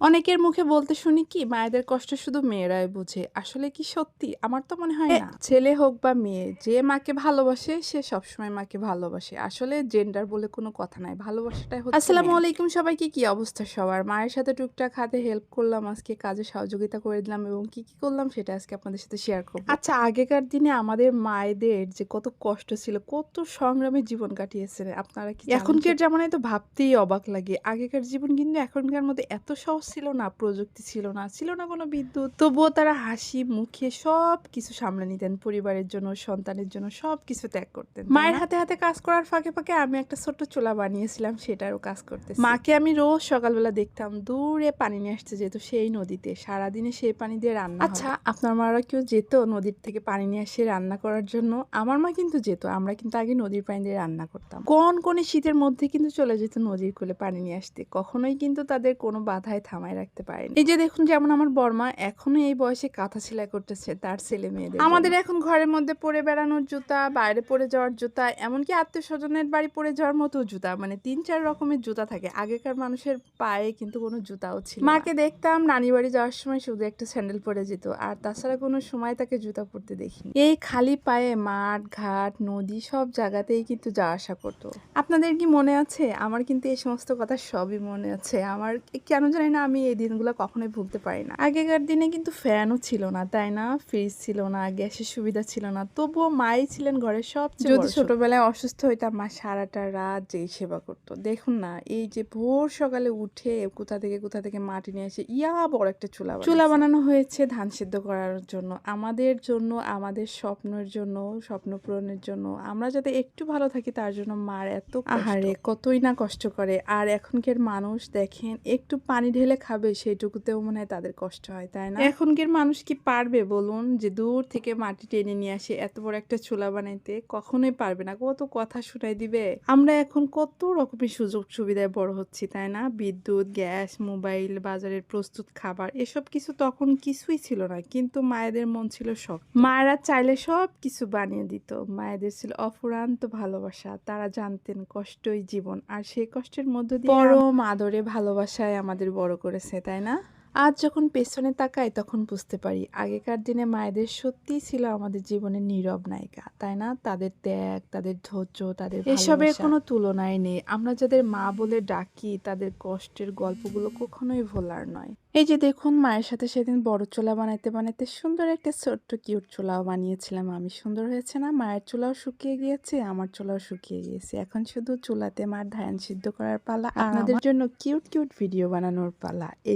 অনেকের মুখে বলতে শুনি কি মায়েদের কষ্ট শুধু মেয়েরাই বুঝে। আসলে কি সত্যি? আমার তো মনে হয় না। ছেলে হোক বা মেয়ে, যে মাকে ভালোবাসে সে সবসময় মাকে ভালোবাসে। আসলে জেন্ডার বলে কোনো কথা নাই। ভালোবাসাটাই হচ্ছে আসসালামু আলাইকুম সবাইকে, কি অবস্থা সবার? মায়ের সাথে টুকটাক হাতে হেল্প করলাম, আজকে কাজে সহযোগিতা করে দিলাম এবং কি করলাম সেটা আজকে আপনাদের সাথে শেয়ার করব। আচ্ছা, আগেকার দিনে আমাদের মায়েদের যে কত কষ্ট ছিল, কত সংগ্রামে জীবন কাটিয়েছে আপনারা কি জানেন? এখনকার জামানায় তো ভাবতেই অবাক লাগে। আগেকার জীবন কিন্তু এখনকার মধ্যে এত সহজ ছিল না, প্রযুক্তি ছিল না কোনো বিদ্যুৎ। তবুও তারা হাসি মুখে সবকিছু সামলে নিতেন। পরিবারের জন্য, সন্তানের জন্য সবকিছু ত্যাগ করতেন। মায়ের হাতে হাতে কাজ করার ফাঁকে ফাঁকে আমি একটা ছোট্ট চুলা বানিয়েছিলাম, সেটারও কাজ করতেছি। মাকে আমি রোজ সকালবেলা দেখতাম দূরে পানি নিয়ে আসতে যেত সেই নদীতে, সারাদিনে সেই পানি দিয়ে রান্না। আচ্ছা, আপনার মারা কেউ যেত নদীর থেকে পানি নিয়ে এসে রান্না করার জন্য? আমার মা কিন্তু যেত। আমরা কিন্তু আগে নদীর পানি দিয়ে রান্না করতাম। কনকনে শীতের মধ্যে কিন্তু চলে যেত নদীর কূলে পানি নিয়ে আসতে। কখনোই কিন্তু তাদের কোনো বাধায় থামায় রাখতে পারেনি। এই যে দেখুন, যেমন আমার বড়মা এখনো এই বয়সে কাঁথা সেলাই করতেছে তার ছেলে মেয়েদের জন্য। আমাদের এখন ঘরের মধ্যে পরে বেড়ানোর জুতা, বাইরে পরে যাওয়ার জুতা, এমনকি আত্মীয় স্বজনের বাড়ি পরে যাওয়ার মতো জুতা, মানে ৩-৪ রকমের জুতা থাকে। আগেকার মানুষের পায়ে কিন্তু কোনো জুতাও ছিল না। মাকে দেখতাম নানি বাড়ি যাওয়ার সময় শুধু একটা স্যান্ডেল পরে যেত, আর তাছাড়া কোনো সময় তাকে জুতা পরতে দেখিনি। এই খালি পায়ে মাঠ ঘাট নদী সব জায়গাতেই কিন্তু যাওয়া আসা করতো। আপনাদের কি মনে আছে? আমার কিন্তু এই সমস্ত কথা সবই মনে আছে। আমার কেন জানি না, আমি এই দিনগুলো কখনোই ভুলতে পারি না। আগেকার দিনে কিন্তু ফ্যানও ছিল না, তাই না? ফ্রিজ ছিল না, গ্যাসের সুবিধা ছিল না, তবুও মাই ছিলেন ঘরের সবচেয়ে বড়। যদি ছোটবেলায় অসুস্থ হইতাম, মা সারাটা রাত যেই সেবা করতো। দেখুন না, এই যে ভোর সকালে উঠে কোথা থেকে মাটি নিয়ে এসে বড় একটা চুলা বানানো হয়েছে ধান সিদ্ধ করার জন্য, আমাদের জন্য, আমাদের স্বপ্নের জন্য, স্বপ্ন পূরণের জন্য, আমরা যাতে একটু ভালো থাকি তার জন্য মার এত আহারে কতই না কষ্ট করে। আর এখনকার মানুষ দেখেন, একটু পানি ঢেলে খাবে সেইটুকুতেও মনে হয় তাদের কষ্ট হয়, তাই না? এখনকার মানুষ কি পারবে বলুন, যে দূর থেকে মাটি টেনে নিয়ে আসে এত বড় একটা চুলা বানাইতে? কখনোই পারবে না। কত কথা শোনাই দিবে। আমরা এখন কত রকমের সুযোগ সুবিধায় বড় হচ্ছি, তাই না? বিদ্যুৎ, গ্যাস, মোবাইল, বাজারের প্রস্তুত খাবার, এসব কিছু তখন কিছুই ছিল না, কিন্তু মায়েদের মন ছিল শক্ত। মায়েরা চাইলে সব কিছু বানিয়ে দিত। মায়েদের ছিল অফুরান্ত ভালোবাসা। তারা জানতেন কষ্টই জীবন, আর সেই কষ্টের মধ্য দিয়ে পরম আদরে ভালোবাসায় আমাদের বড় করেছে, তাই না? আজ যখন পেছনে তাকাই তখন বুঝতে পারি আগেকার দিনে মায়েদের সত্যিই ছিল আমাদের জীবনের নীরব নায়িকা, তাই না? তাদের ত্যাগ, তাদের ধৈর্য, তাদের এসবের কোনো তুলনাই নেই। আমরা যাদের মা বলে ডাকি তাদের কষ্টের গল্পগুলো কখনোই ভোলার নয়। এই যে দেখুন, মায়ের সাথে সেদিন বড় চুলা বানাইতে বানাইতে সুন্দর একটা ছোট্ট কিউট চুলাও বানিয়েছিলাম আমি। সুন্দর হয়েছে না? মায়ের চুলাও শুকিয়ে গিয়েছে, আমার চুলাও শুকিয়ে গিয়েছে। এখন শুধু চুলাতে মার ধান সিদ্ধ করার পালা, আপনাদের জন্য কিউট কিউট ভিডিও বানানোর পালা। এই